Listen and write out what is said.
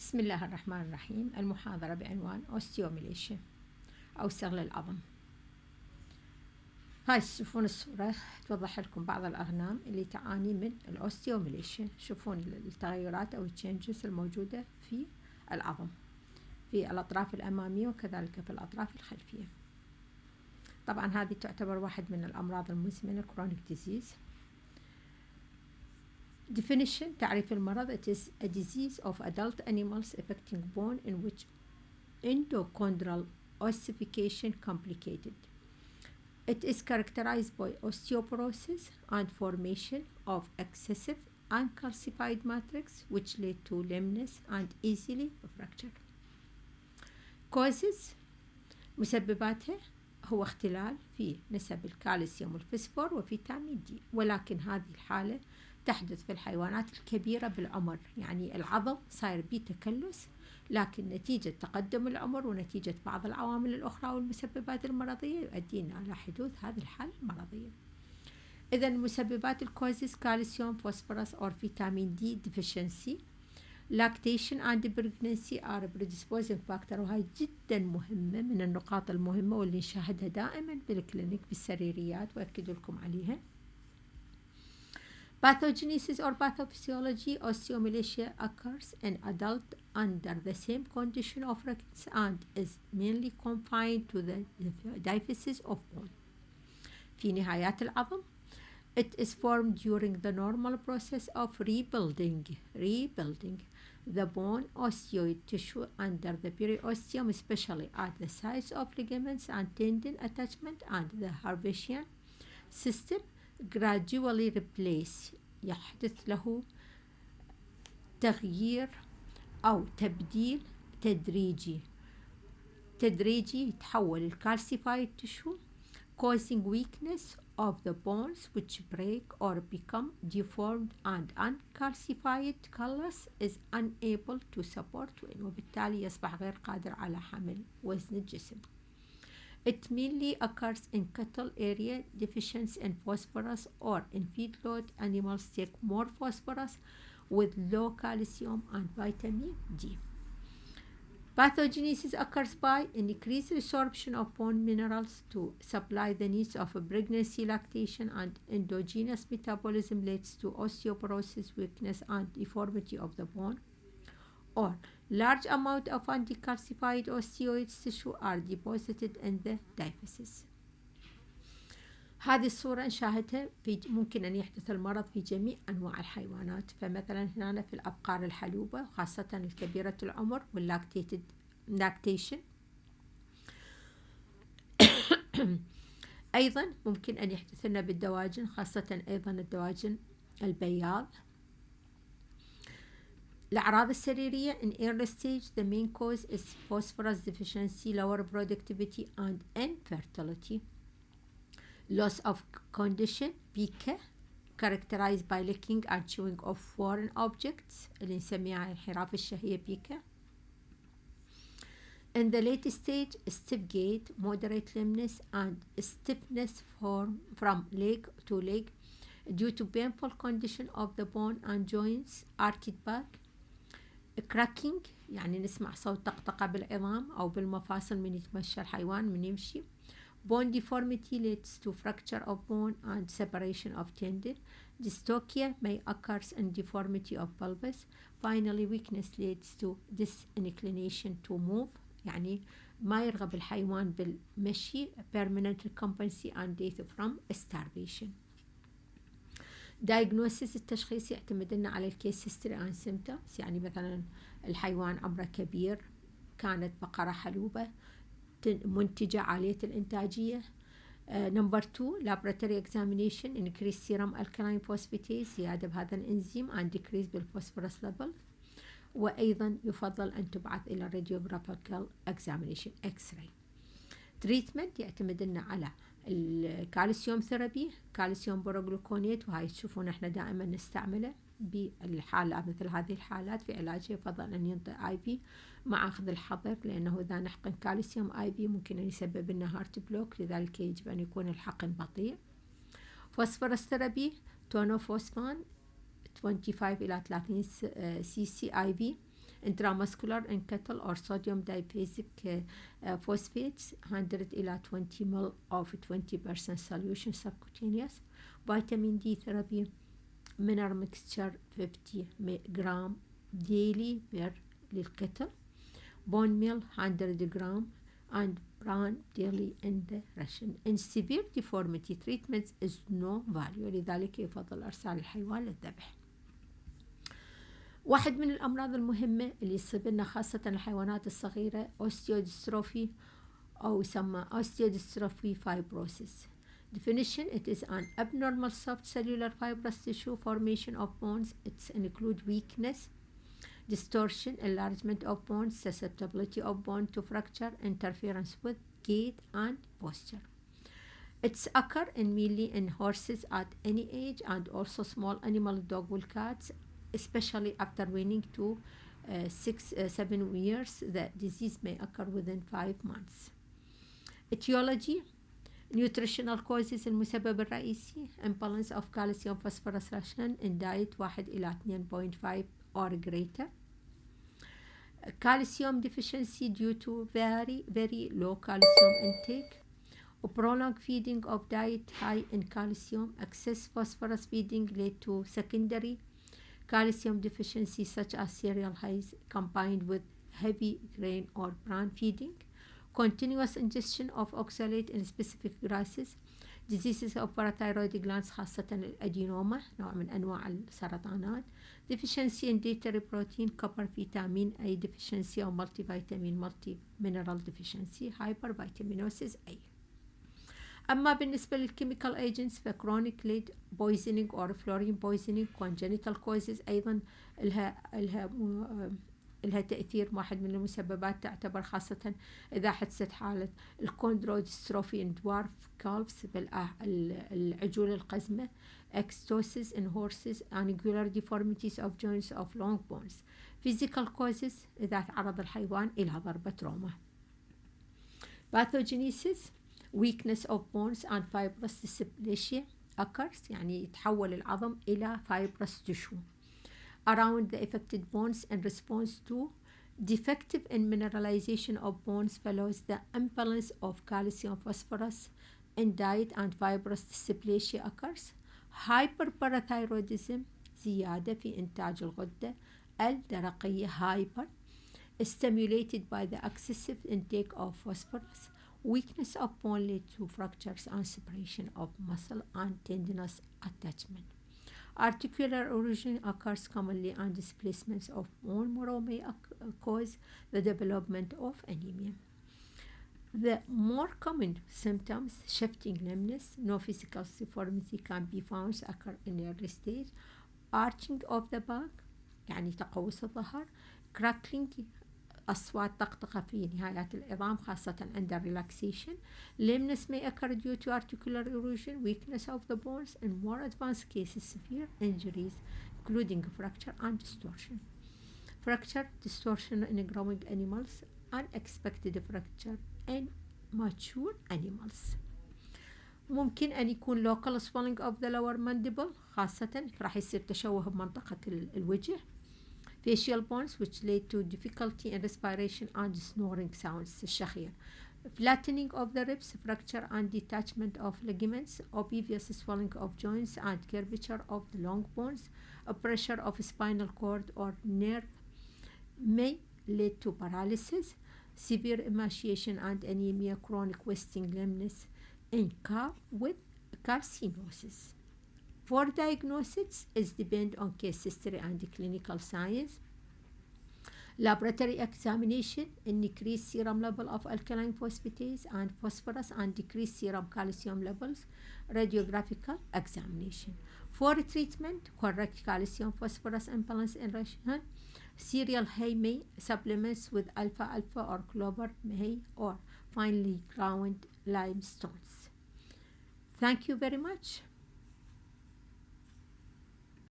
بسم الله الرحمن الرحيم. المحاضرة بعنوان Osteomalacia أو سغل العظم. هاي تشوفون الصورة توضح لكم بعض الأغنام اللي تعاني من الأوستيوماليشيا. شوفون التغيرات أو التشينجز الموجودة في العظم في الأطراف الأمامية وكذلك في الأطراف الخلفية. طبعا هذه تعتبر واحد من الأمراض المزمنة chronic disease. Definition: تعريف المرض: It is a disease of adult animals affecting bone in which endochondral ossification complicated. It is characterized by osteoporosis and formation of excessive uncalcified matrix which lead to lameness and easily fracture. Causes: مسبباتها هو اختلال في نسب الكالسيوم والفسفور وفيتامين دي، ولكن هذه الحالة تحدث في الحيوانات الكبيرة بالعمر، يعني العظم صاير بيه تكلس، لكن نتيجة تقدم العمر ونتيجة بعض العوامل الأخرى والمسببات المرضية يؤدينا إلى حدوث هذه الحالة المرضية. إذا مسببات الكوزيس: كالسيوم، فوسفورس أو فيتامين دي deficiency. Lactation and pregnancy are predisposing factor، وهي جدا مهمة من النقاط المهمة واللي نشاهدها دائما بالكلينيك بالسريريات وأكد لكم عليها. Pathogenesis or pathophysiology: Osteomalacia occurs in adults under the same condition of recurrence and is mainly confined to the diaphysis of bone. في نهايات العظم. It is formed during the normal process of rebuilding the bone osteoid tissue under the periosteum, especially at the sites of ligaments and tendon attachment, and the Hervesian system gradually replace. يحدث له تغيير أو تبديل تدريجي يتحول الكالسيفايد tissue causing weakness of the bones which break or become deformed and uncalcified callus is unable to support weight، وبالتالي يصبح غير قادر على حمل وزن الجسم. It mainly occurs in cattle area. Deficiency in phosphorus or in feedlot animals take more phosphorus with low calcium and vitamin D. Pathogenesis occurs by increased resorption of bone minerals to supply the needs of pregnancy, lactation, and endogenous metabolism leads to osteoporosis, weakness, and deformity of the bone. Or large amount of uncalcified osteoid tissue are deposited in the diaphysis. هذه الصورة نشاهدها ممكن أن يحدث المرض في جميع أنواع الحيوانات، فمثلا هنا في الأبقار الحلوبة خاصة الكبيرة العمر واللاكتيشن. أيضا ممكن أن يحدث لنا بالدواجن، خاصة أيضا الدواجن البياض. الأعراض السريرية: in early stage the main cause is phosphorus deficiency, lower productivity and infertility. Loss of condition: بيكا characterized by licking and chewing of foreign objects اللي نسميها انحراف الشهية بيكا. In the late stage stiff gait, moderate lameness and stiffness from leg to leg due to painful condition of the bone and joints, arched back. Crackling يعني نسمع صوت طقطقة بالعظام أو بالمفاصل من يتمشى الحيوان من يمشي. Bone deformity leads to fracture of bone and separation of tendon. Dystocia may occur in deformity of pelvis. Finally, weakness leads to disinclination to move، يعني ما يرغب الحيوان بالمشي. Permanent incumbency and death from starvation. Diagnosis: التشخيص يعتمد لنا على الكيس هيستوري and symptoms، يعني مثلا الحيوان عمره كبير، كانت بقرة حلوبة، منتجة عالية الإنتاجية. Number 2 laboratory examination: increase serum alkaline phosphatase، زيادة بهذا الإنزيم and decrease بالفوسفورس level. وأيضا يفضل أن تبعث إلى radiographical examination X-ray. Treatment يعتمد لنا على الكالسيوم ثيرابي، كالسيوم بروغلوكونيت، وهاي تشوفون احنا دائما نستعمله بالحالة مثل هذه الحالات في علاجها. يفضل أن ينطي اي في مع أخذ الحذر، لأنه إذا نحقن كالسيوم اي في ممكن أن يسبب لنا هارت بلوك، لذلك يجب أن يكون الحقن بطيء. فوسفورس ثيرابي: تونوفوسفان 25 إلى 30 سي سي اي في intramuscular in cattle or sodium diphasic phosphates 100 إلى 20 ml of 20% solution subcutaneous. vitamin D therapy mineral mixture 50 gram daily per للكتل. bone meal 100 gram and bran daily in the ration. In severe deformity treatment is no value, لذلك يفضل إرسال الحيوان للذبح. واحد من الأمراض المهمة اللي يصيب لنا خاصة الحيوانات الصغيرة osteodystrophy أو يسمى Osteodystrophy Fibroses. Definition: it is an abnormal soft cellular fibrous tissue formation of bones. It includes weakness, distortion, enlargement of bones, susceptibility of bone to fracture, interference with gait and posture. It's occur mainly in horses at any age and also small animal, dog or cats, especially after weaning to 6-7 years. The disease may occur within 5 months. Etiology: nutritional causes المسبب الرئيسي imbalance of calcium phosphorus ration in diet 1 إلى 2.5 or greater. Calcium deficiency due to very low calcium intake. Prolonged feeding of diet high in calcium. Excess phosphorus feeding lead to secondary calcium deficiency such as cereal highs combined with heavy grain or bran feeding. Continuous ingestion of oxalate in specific grasses. diseases of parathyroid glands خاصة الأدينوما نوع من أنواع السرطانات. deficiency in dietary protein, copper, vitamin A deficiency أو multi mineral deficiency, hyperparathyroidism A. أما بالنسبة للchemical agents فchronic lead poisoning or fluorine poisoning congenital causes أيضا لها تأثير. واحد من المسببات تعتبر خاصة إذا حدثت حالة الكوندرودستروفي in dwarf calves بالعجول القزمة. extosis in horses, angular deformities of joints of long bones. physical causes إذا تعرض الحيوان إلى ضربة روما. Pathogenesis: weakness of bones and fibrous dysplasia occurs يعني يتحول العظم إلى fibrous tissue around the affected bones in response to defective in mineralization of bones follows the imbalance of calcium phosphorus in diet and fibrous dysplasia occurs. Hyperparathyroidism زيادة في إنتاج الغدة الدرقية hyper stimulated by the excessive intake of phosphorus. Weakness of bone lead to fractures and separation of muscle and tendinous attachment. Articular erosion occurs commonly and displacements of bone marrow may cause the development of anemia. The more common symptoms: shifting lameness, no physical deformity can be found occur in early stage. Arching of the back يعني تقوس الظهر. Crackling أصوات طقطقة في نهايات العظام خاصة عند relaxation. Lameness may occur due to articular erosion, weakness of the bones, and more advanced cases severe injuries including fracture and distortion. Fracture, distortion in growing animals, unexpected fracture in mature animals. ممكن أن يكون local swelling of the lower mandible خاصة راح يصير تشوه بمنطقة الوجه. facial bones which lead to difficulty in respiration and snoring sounds الشخير. flattening of the ribs, fracture and detachment of ligaments, obvious swelling of joints and curvature of the long bones, a pressure of spinal cord or nerve may lead to paralysis, severe emaciation and anemia, chronic wasting lameness in cow with carcinosis. For diagnosis is depend on case history and clinical science. Laboratory examination increase serum level of alkaline phosphatase and phosphorus and decrease serum calcium levels. Radiographical examination. For treatment, correct calcium phosphorus imbalance in ration. Cereal hay may supplements with alfalfa or clover hay or finely ground limestones. Thank you very much.